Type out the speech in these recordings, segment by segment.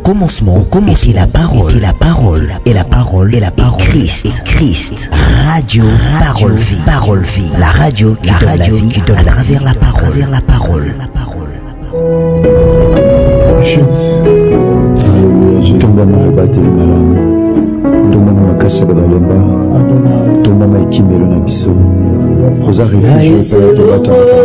commencement était la parole, et la parole, Christ. Radio, parole vie, la radio qui donne la vie à travers la parole. Tombama bateli malamu, tombama makasa badalemba, tombama ikimelo na biso. Rosa refuge pour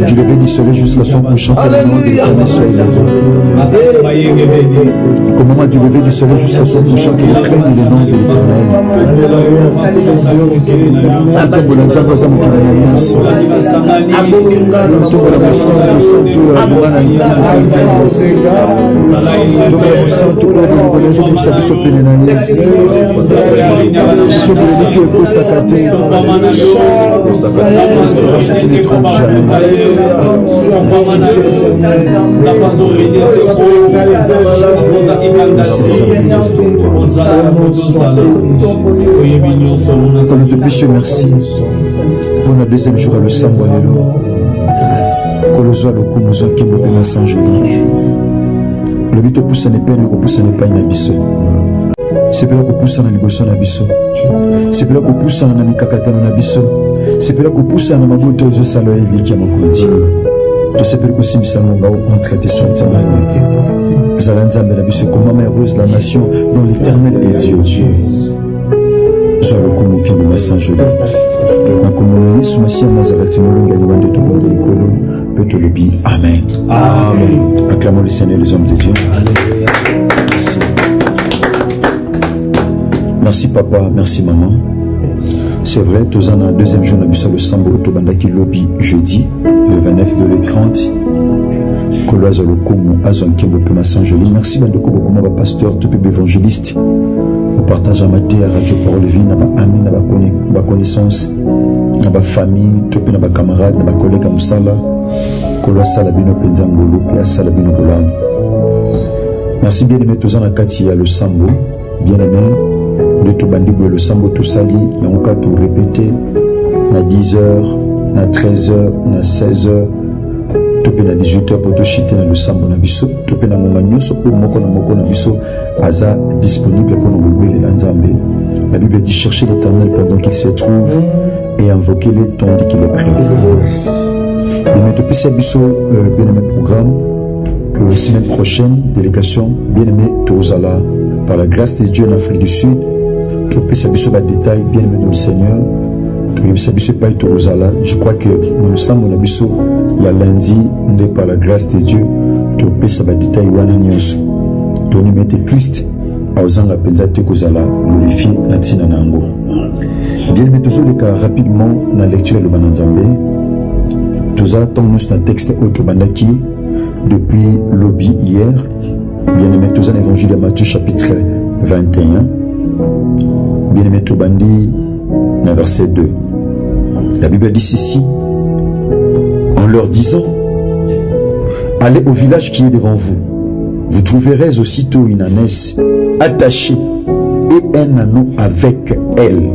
tu devais dissoler jusqu'à son couchant. Alléluia. Comment tu devais dissoler jusqu'à son couchant que le craigne le nom de l'Éternel. Que nous te puissions merci pour notre deuxième jour à le Sambo Lelo. Que le soit le coup nous qui nous peut s'enjolier. Le but au pouce n'est pas le pouce n'est pas une abysso. C'est pour là qu'on pousse dans les gosses en abysso. C'est pour là qu'on pousse dans les mikakata en abysso. C'est pour là qu'on pousse dans les maboto aux salons et qui a mon côté. Tout ce que nous avons traité sur le terrain. Zalanzambe l'abysso, comment heureuse la nation dont l'Éternel est Dieu. Soit le coup qui nous s'enjolier. Amen. Amen. Acclamons le Seigneur, les hommes de Dieu. Merci. Merci papa, merci maman. C'est vrai, tous en a deuxième jour, on a le Sambo Tobandaki Lobby jeudi, le 29 de le 30. Koloazo le Komo, Azon Kimbo Pema Saint-Joli. Merci beaucoup, beaucoup, pasteur, tout peuple évangéliste. Au partage à matin, à Radio Parole Vie, à Amin, à connaissance. na ba famille to pe na ba camarades na ba collègues musala kolo sala bino penza ngolo pe sala bino bolam. Merci bien aimé tous en akati ya le sambo bien aimé de tout bandi bo le sambo tout sali et on ka tout répéter na 10h na 13h na 16h to pe na 18h pour to chiter na le sambo na biso to pe na monganyo so ko moko na biso aza disponible pour nous louer la Nzambe. La Bible dit chercher l'Éternel pendant qu'il se trouve et invoquez-le tandis qu'il est près. Mais depuis ce bien-aimé programme, que la semaine prochaine, délégation bien-aimé Tozala, par la grâce de Dieu en Afrique du Sud, depuis ce détail, bien-aimé dans le Seigneur, je crois que nous sommes dans le il y a lundi, par la grâce de Dieu, depuis ce détail, Tony mette Christ, Aozanga Penzate Kozala, glorifié Natina Nango. Bien-aimé, rapidement dans la lecture de Bananzambe. Nous attendons un texte autre bandaki depuis lobby hier. Bien-aimé, tous un évangile de Matthieu chapitre 21. Bien-aimé, tout bandi, dans verset 2. La Bible dit ceci en leur disant: allez au village qui est devant vous. Vous trouverez aussitôt une ânesse attachée et un anneau avec elle.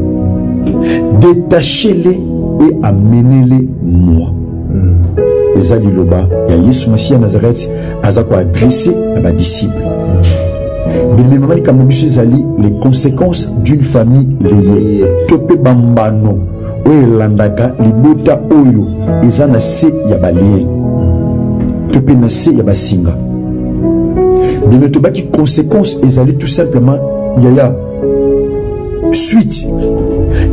Détachez-les et amenez-les moi. Ezali loba ya Yesu Masiya Nazareth aza ko adresser à ba disciples. Mais maman comme biso ezali les conséquences d'une famille liée. Topé bambano oyo landaka libota oyo eza na se ya balien. Topé na se ya basinga. Mais to baki conséquences ezali tout simplement yaya suite.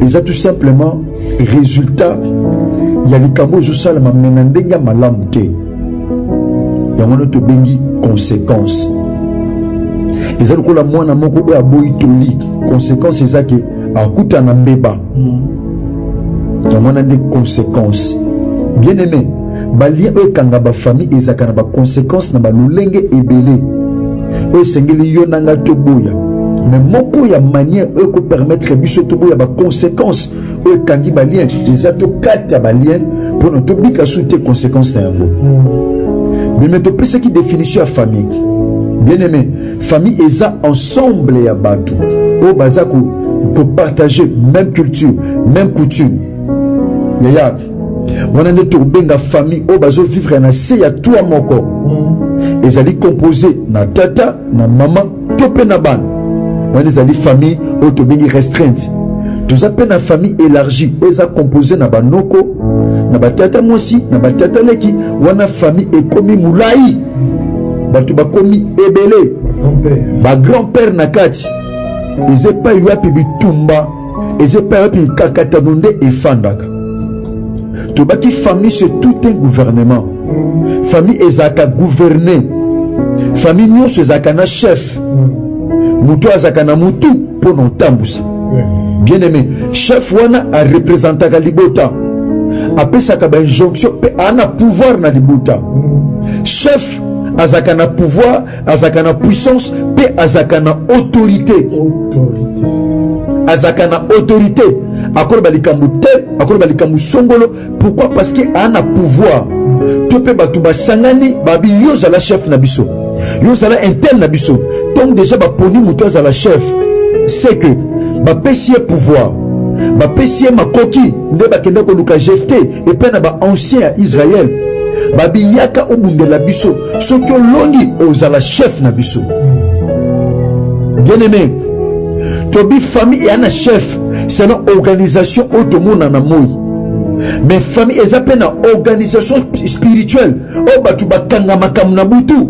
Eza tout simplement résultat. Il y a les cambos je sale ma menandenga malamte. Il y a mon autre bengi conséquences. Et ça le la moi na moko a boitoli conséquences c'est ça que a kuta na mbeba. Il y a mon des conséquences. Bien aimé, balia e kanga ba famille ezaka na ba conséquences na ba lolenge ebele. O sengeli yo nanga toboya. Mais moko ya manière eux ko permettre biso toboya ba conséquences. Et kangi balien les ato kata balien pour ne tobika sous tes conséquences na yango. Mais to pesa qui définition à famille. Bien aimé, famille eza ensemble ya bato. O bazako pour partager même culture, même coutume. Yaya. Wana ne to benga famille o bazo vivre na se ya toi moko. Ezali composé na tata, na maman, topé na ban. Wana ezali famille o to bengi restreinte. Tous appels la famille élargie, ils ont composé na banoko, na batata moisi, na batata leki, wana famille est commis moulaï, batu ba commis ebele, ba grand-père nakati, ils ont pas eu à bitumba, ils ont pas eu à kakatanonde et fandaka. Tout baki famille c'est tout un gouvernement. Famille ezaka gouverner, famille nyos ezaka na chef, mutu azaka na mutu pour non tambusa. Bien aimé, chef wana a représenté la libota. Après ça, il y a une jonction, il a pouvoir na libota. Chef, azaka na pouvoir, azaka na puissance, pe azaka na autorité. Azaka na autorité. Akor balikambu tel, akor balikambu songolo. Pourquoi? Parce qu'il a un pouvoir. Tu peux batuba sangani, babi yoza la chef na biso. Yoza la interne na biso. Donc déjà ba poni mutoza la chef. C'est que ba pesier pouvoir, ba pesier makoki, nde ba kende ko luka jefté et pe na ba ancien à Israël. Ba biyaka obunde la biso, soki longi ozala chef na biso. Bien aimé, tobi famille et un chef, c'est une organisation autonome na moi. Mais famille eza pe na organisation spirituelle. O batu bakanga makamu na butu.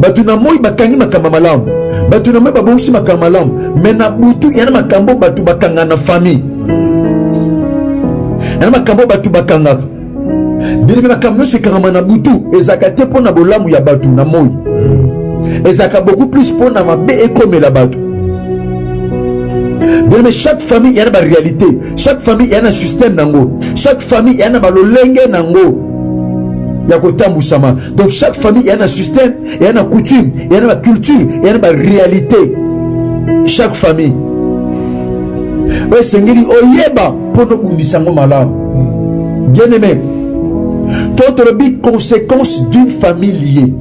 Batu na moi bakangi makama malamu. Batu na moi babousi makama malamu. Mais na butu yana makambo batu bakanga na famille. Yana makambo batu bakanga. Bien makambo se kanga na butu ezaka te pona bolamu ya batu na moi. Ezaka beaucoup plus pona mabe ekomela batu. Mais chaque famille il y a une réalité, chaque famille il y a un système nango, chaque famille il y a un balolenge nango. Yakotambusama. Donc chaque famille il y a un système, il y a une coutume, il y a une culture, il y a une réalité. Chaque famille. oyo esengeli oyeba mpo nobundisa yango malamu. Bien aimé, totolobi conséquence d'une famille liée.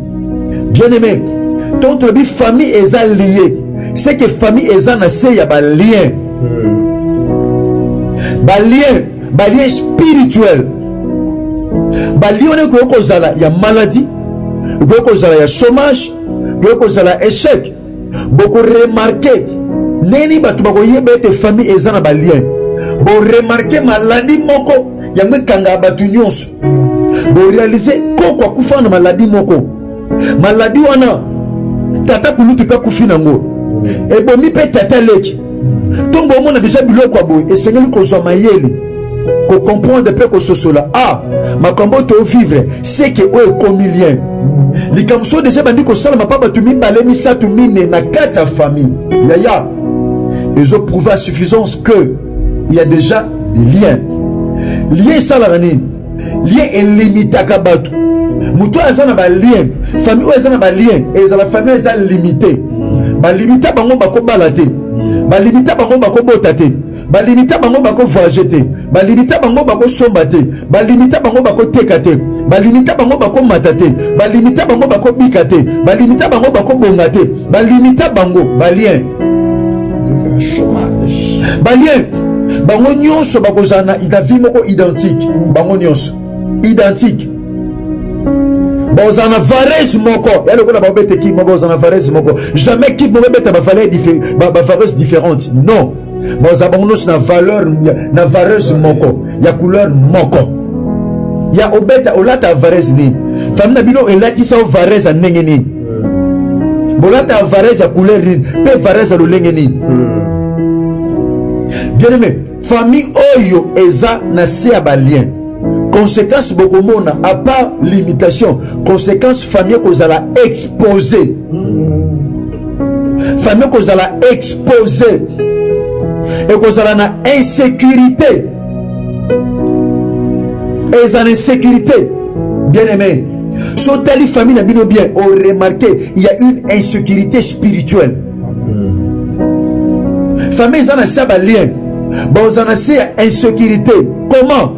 Bien aimé, totolobi famille eza liée. C'est que famille eza na se ya ba lien. Ba lien spirituel. Ba lien ko kozala ya maladie, ko kozala ya chômage, ko kozala échec. Beaucoup remarqué neni batu bako yeba te famille eza na ba lien. Bo remarqué maladie moko yango kanga batu nyonso. Bo réaliser ko kufa na maladie moko. Maladie wana tata kulutu pe kufi nango. Et bon mi pe tata leki. Tombo mona déjà biloko boy et sengeli ko zwa mayele. Ko comprendre pe ko sosola. Ah, ma kombo to vivre, c'est que o e comilien. Les kamso déjà bandi ko sala ma papa tu mi balemi sa tu mine na kata famille. Yaya. Ils ont prouvé à suffisance que il y a déjà des liens. Lien salarani. Lien est limité à kabatu. Muto azana ba lien. Famille azana ba lien. Et la famille azana limité. Ba limité bango bako balate. Ba limité bango bako botate. Ba limité bango bako voyager. Ba limité bango bako sombate. Ba limité bango bako tekate. Ba limité bango bako matate. Ba limité bango bako bikate. Ba limité bango bako bongate. Ba limité bango ba lien. Ba lien. Bango nyonso bako zana itavi moko identique. Bango nyonso identique. Bozana varese moko. Y'a le coup d'abord bête qui bozana varese moko. Jamais qui pourrait mettre ma valeur différente. Non. Bozabonos na valeur na varese moko. Y'a couleur moko. Y'a obeta olata varese ni. Femme na bino elati sa varese nengeni. Bolata varese ya couleur ni. Pe varese lo lengeni. Bien aimé, famille oyo eza na se balien. Conséquence beaucoup mona à part limitation, conséquence famille kozala exposé. Famille kozala exposé. Et kozala na insécurité. Et ça insécurité. Bien aimé. So tali famille na bino bien, on remarqué, il y a une insécurité spirituelle. Famille zana saba lien. Bon zana se insécurité. Comment?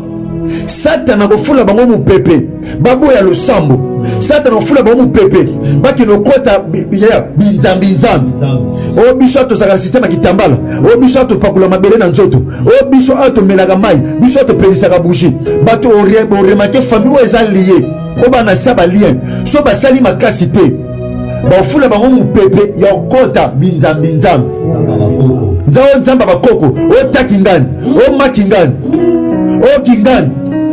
Satan a fula bango mu pepe. Babu ya losambo. Satan a fula bango mu pepe. Baki no kota binzambi. O biso to saka système kitambala. O biso to pakula mabele na nzoto. O biso to melaga mai. Biso to pelisaka bougie. Bato o remarquer famille eza lié. O bana saba lien. So ba sali makasi te. Ba fula bango mu pepe ya kota binzambi. Nzao nzamba bakoko. O takingani. O makingani. O kingani.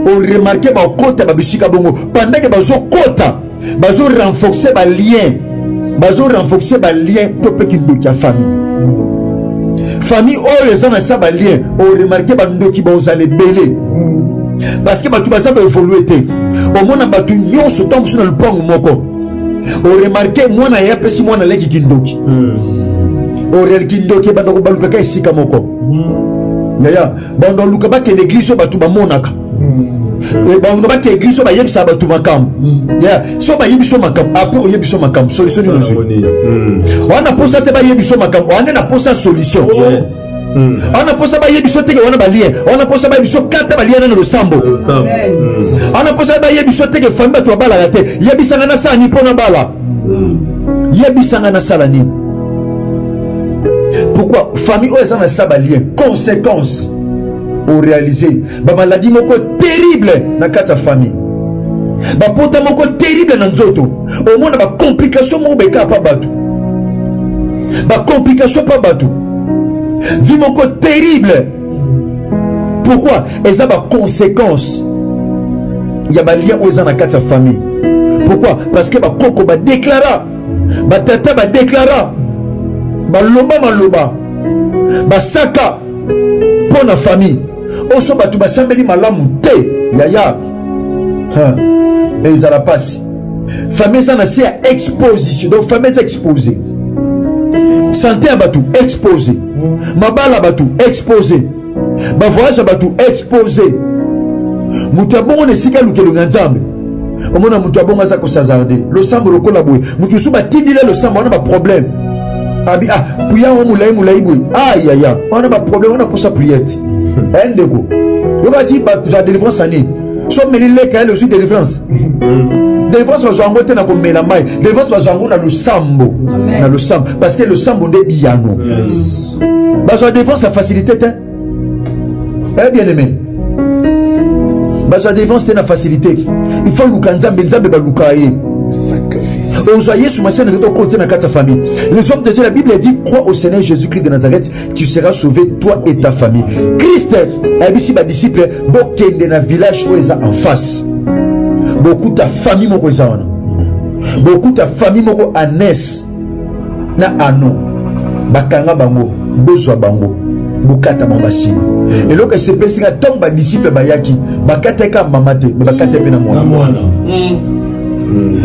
O remarqué ba kota ba bisika bongo pendant que bazo kota bazo renforcer ba lien to pe kindoki ya famille oyo ezana sa ba lien o remarqué ba ndoki ba ozale belé parce que batu baza ba évoluer te o mona batu nyonso tambu na lupango moko o remarqué mwana ya pesi mwana leki kindoki o real kindoki banda ko baluka ka esika moko yaya banda luka ba ke l'église batu ba monaka et bon on va que église so ba yebisa batu makam ya so ba yebiso makam après o yebiso makam solution ni nozo wana posa te ba yebiso makam wana na posa solution wana posa ba yebiso te ke wana ba lien wana posa ba yebiso kata ba lien na losambo wana posa ba yebiso te ke famille batu bala te yebisa na sa ni pona bala yebisa na sala ni. Pourquoi famille o eza na sa ba lien conséquence au réaliser ba maladie moko terrible na kata famille ba pota moko terrible na nzoto au monde ba complication mo beka pa batu ba complication pa batu vie moko terrible. Pourquoi eza ba conséquence ya ba lien o eza na kata famille. Pourquoi? Parce que ba koko ba déclara ba tata ba déclara ba loba maloba ba saka pour la famille. Oso batu basambeli malamu te yaya et ils la passe famille ça na c'est exposition donc famille exposée santé à batu exposé mabala batu exposé ba voyage batu exposé mutu abongo ne sika lukelo nzambe omona mutu abongo za ko sazarder lo sambo lokola boy mutu suba tindile lo sambo na ba problème abi puya o moulaï boy aïe aïe on a pas problème on a pour ça prière ndeko on va dire la délivrance année so melile ka le suite de délivrance délivrance va zango te na ko mela mai délivrance va zango na le sambo parce que le sambo nde biyano ba so délivrance la facilité te bien aimé ba so délivrance te na facilité il faut lukanzambe nzambe ba lukaye les hommes de Dieu, la Bible dit crois au Seigneur Jésus-Christ de Nazareth, tu seras sauvé, toi et ta famille. Christ, ici, ma disciple, beaucoup de na village où ils en face. Beaucoup de famille moko ezana. Beaucoup de famille moko anes na ano. Bakanga bango, bozwa bango. Bukata mambasima. Et lorsque se pèse nga tombe ba disciple bayaki, bakata ka mamate, mais bakata pe na mwana.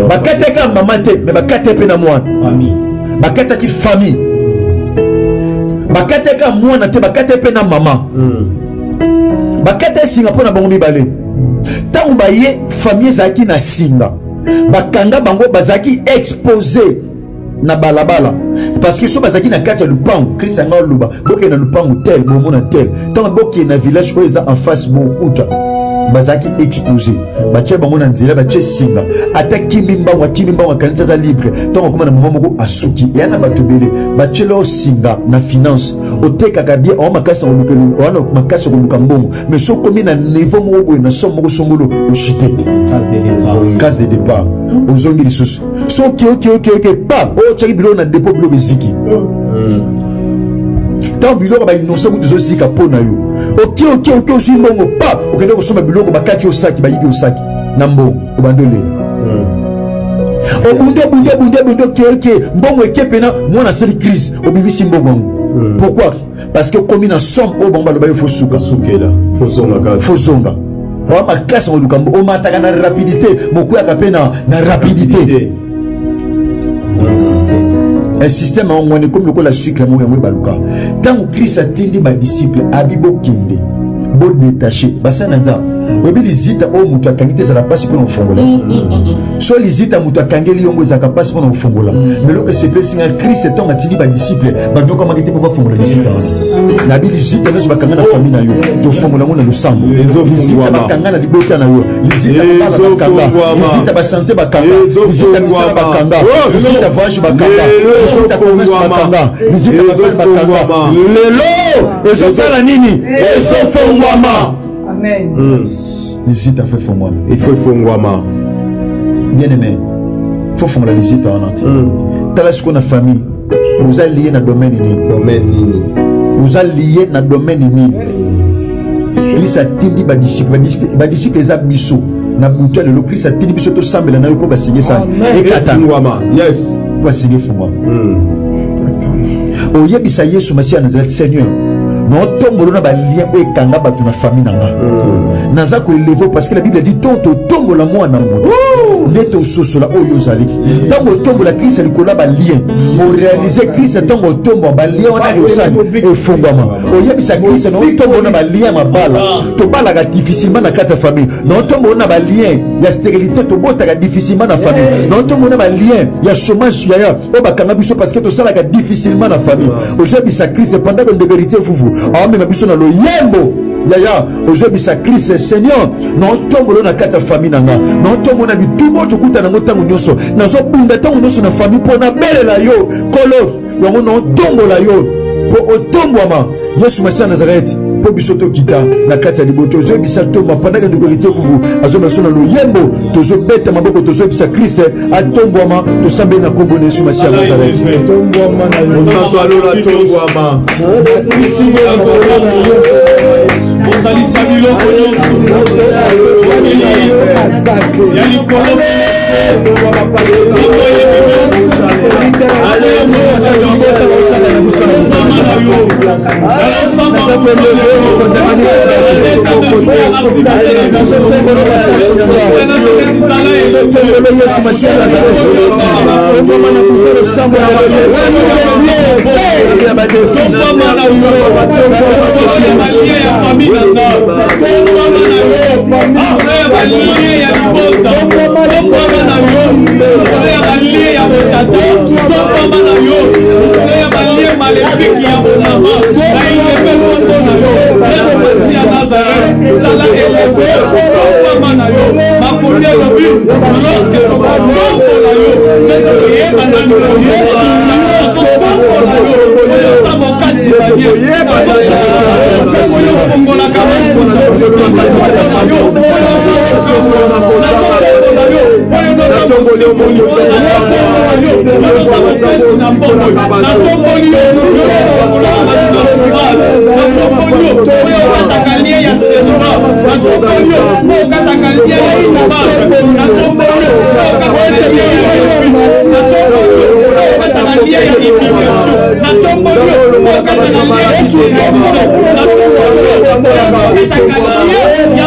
Bakata ka mamate, mais bakata pe na mwana. Famille. Bakata ki famille. Bakata ka mwana te bakata pe na mama. Bakata Singapour na bango mibale. Tango baye famille zaki na singa. Bakanga bango bazaki exposé na balabala parce que so bazaki na kati ya lupango Christ anga luba boke na lupango tel bomo na tel tant boke na village ko eza en face bo uta bazaki exposé bache bango na nzela bache singa ata kimimba wa kanisa za libre tant ko na mama moko asuki ya na batobele bache lo singa na finance oteka kabia o makasa ko lukelo wana makasa ko lukambongo mais so komi na niveau mo boy na somo ko songolo o chité case de départ ozongi lisusu so ok pa o chaki bilo na dépôt bilo beziki tant bilo ba innocent ko tozosika pona yo ok osi mbongo pa okende ko soma biloko bakati osaki bayibi osaki na mbongo obandole obunde ok mbongo ekepena mwana seli crise obibisi mbongo pourquoi parce que comme na somme o bomba lo ba faut suka sukela faut zonga on ma classe on lukambo o mataka na rapidité mokuya kapena na rapidité un système en on comme le la sucre mo yango baluka tant Christ a tindi ba disciple abibo kinde bo détaché basana nza obi lizita o mutu akangite za passe pour fongola so lizita mutu akangeli yongo za passe pour fongola mais lorsque c'est blessé Christ est ton atili ba disciple ba ndoko makite pour fongola lizita na bi lizita na zo bakanga na famille na yo to fongola ngona lo sambo lizita bakanga na libota na yo lizita bakanga lizita ba santé bakanga lizita misala bakanga lizita voyage bakanga lizita commerce bakanga lizita bakanga lelo ezo sala nini ezo fongwama. Amen. Visite a fait fondement. Il faut fondement. Bien aimé, il faut fondre la visite en entier. T'as la seconde famille. Vous allez lier dans le domaine nini. Vous allez lier dans le domaine nini. Christ a tindi ba disciple les abisso. Na buta le Christ a tindi biso to sambela na yo ko ba signer ça. Et katangwama. Yes. Ba signer fondement. O yebisa Yesu Masia Nazareth Seigneur. Non tombolo na ba lien o ekanga batu na famille nanga naza ko élever parce que la Bible dit toto tombola mwana moto neto sosola oyo zali tango tombola Christ likola ba lien o réaliser Christ tango tombo ba lien ona yosali e fongwama o yebisa Christ non tombo na ba lien mabala to bala ga difficilement na kata famille non tombo na ba lien ya stérilité to bota ga difficilement na famille non tombo na ba lien ya chômage ya o bakanga biso parce que to sala ga difficilement na famille o yebisa Christ pendant que de vérité vous mais ma biso na lo yembo yaya aujourd'hui sa Christ Seigneur non tombolo na kata famille nanga non tombo na bitumo to kuta na ngotango nyoso na zo bunda tango nyoso na famille pona belela yo kolo yango non tombola yo po otombwama Yesu Masia Nazareth po biso to kita na kata liboto aujourd'hui sa tomba pendant que de vérité vous azo maso na lo yembo to zo beta maboko to zo bisa Christ atombwama to sambe na kombo na Yesu Masia Nazareth tombwama na yo sa alola tombwama salisa biloko Yo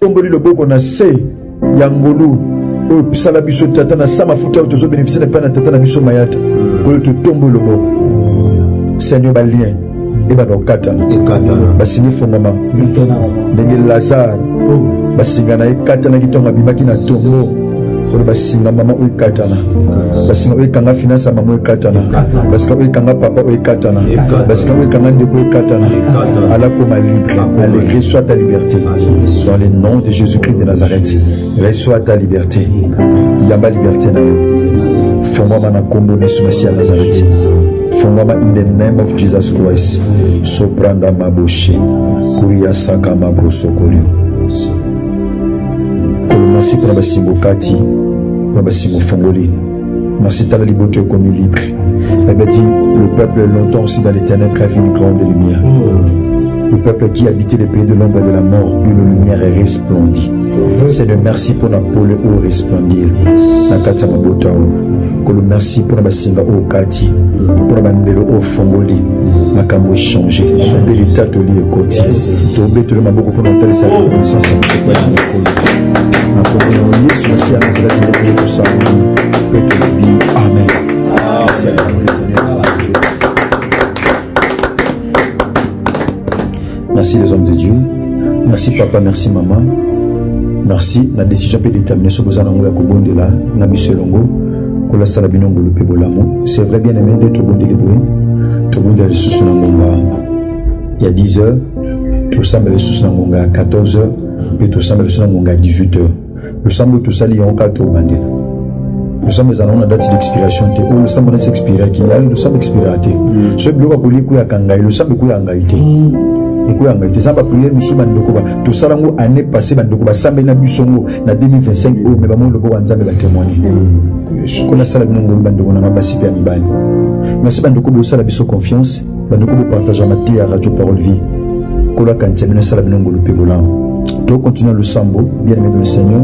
tomboli loboko na se ya ngolu oyo pisala biso tata na sa mafuta oyo tozobénéficie na mpe na tata na biso mayata oyo totomboli loboko seigneur balien ebana okatana basingi fongama ndenge lazare basinga na ye katanaki ntongo abimaki na tombo oyo basinga mama oyo ekatana basinga oyo ekanga finance ya mama oyo ekatana basinga oyo ekanga papa oyo ekatana basinga oyo ekanga ndeko oyo ekatana alakoma libre. Allez, reçois ta liberté dans le nom de Jésus-Christ de Nazareth. Reçois ta liberté. Yamba liberté na yo. Fongwama na kombo Yesu Masiya Nazareth. Fongwama in the name of Jesus Christ. Sopranda maboshe kuria saka mabroso korio. Merci pour la singo kati, pour la singo fongoli. Merci pour la liberté comme libre. Elle dit le peuple longtemps aussi dans les ténèbres a vu une grande lumière. Le peuple qui habitait les pays de l'ombre et de la mort, une lumière est resplendie. C'est le merci pour la pôle au resplendir. Nakata mabota o. Que le merci pour la singa au kati, pour la bandelo au fongoli. Makambo changé. Et l'état de l'île côté. Tombé tout le maboko pour l'entendre sa reconnaissance à monsieur Père. Yesu Masiya Nazareth ndekele tusabuni peto bi amen. Merci les hommes de Dieu. Merci papa, merci maman. Merci la décision peut déterminer ce besoin nango ya kobondela na biso longo kola sala binongo lupe bolamo. C'est vrai bien aimé d'être bondeli boye. To bondela les sous nango il y a 10 heures, tout semble les sous nango à 14 heures, et tout semble les sous nango à 18 heures. Le semble tout ça lié en 4 bandela. Le semble en a date d'expiration te ou le semble s'expira qui a le semble expira te. Ce bloc ko liku ya kanga le semble ko ya ngaite. Et ko ya ngaite ça va prier musu bandoko ba tout ça lango année passée bandoko ba sambe na bisongo na 2025 o me ba mo lobo wanzambe ba témoigner. Ko na sala binongo bandoko na basi pe mibali. Merci bandoko bo sala biso confiance bandoko bo partager mati ya radio parole vie. Ko la kantia na sala binongo pe bolam. To continuer le sambo bien aimé dans le Seigneur.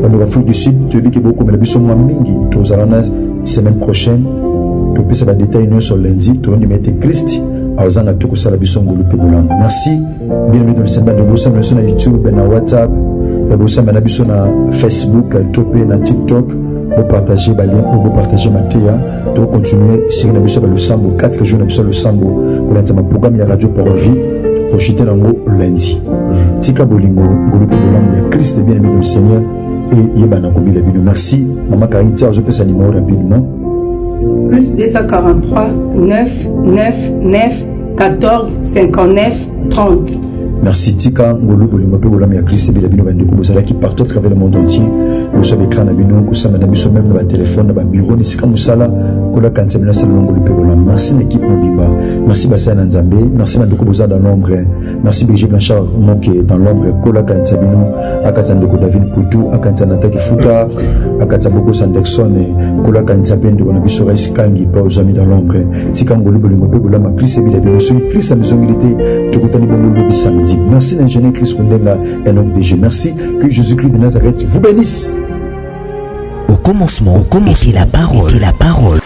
Dans l'Afrique du Sud, tu dis que beaucoup de gens sont mingi. Tu as la semaine prochaine, tu peux savoir des détails sur lundi. Tu vas mettre Christ. Azanga tu peux savoir bisou ngolu pe bolam. Merci. Bien aimé dans le Seigneur. Nous sommes sur YouTube, na WhatsApp, nous sommes sur Facebook, topé na TikTok. Vous partagez les liens, vous partagez Mathéa. Tu vas continuer sur le sambo 4 jours sur le sambo. Pour l'instant, programme ya radio Parole Vie. Pour chuter dans lundi. Tika bolingo ngolu pe bolam ya Christ bien aimé dans le Seigneur. Et Yébana Kobila Bino. Merci. Maman Karintia, je peux sa numéro rapidement. Plus 243 9 9 9 14 59 30. Merci Tika Ngolo Bolingo pe bolam ya Christ Bila Bino bandeko bozala qui partout à travers le monde entier. Nous sommes écran na bino ko sama na biso même na téléphone na bureau ni sika musala ko la kantia na salon ngolo pe bolam. Merci l'équipe Mobimba. Merci Basana Nzambe. Merci bandeko bozala dans l'ombre. Merci Brigitte Blanchard Moké dans l'ombre ko la kantia bino akatsa ndeko David Poutou akatsa Nataki Futa akatsa Boko Sandexon ko la kantia pendo na biso Rice Kangi pa aux amis dans l'ombre. Tika Ngolo Bolingo pe bolam Christ Bila Bino sur Christ sa maison milité to kotani bongo le samedi. Merci l'ingénieur Christ Kundenga Enoch DG. Merci que Jésus-Christ de Nazareth vous bénisse. Au commencement, était la parole.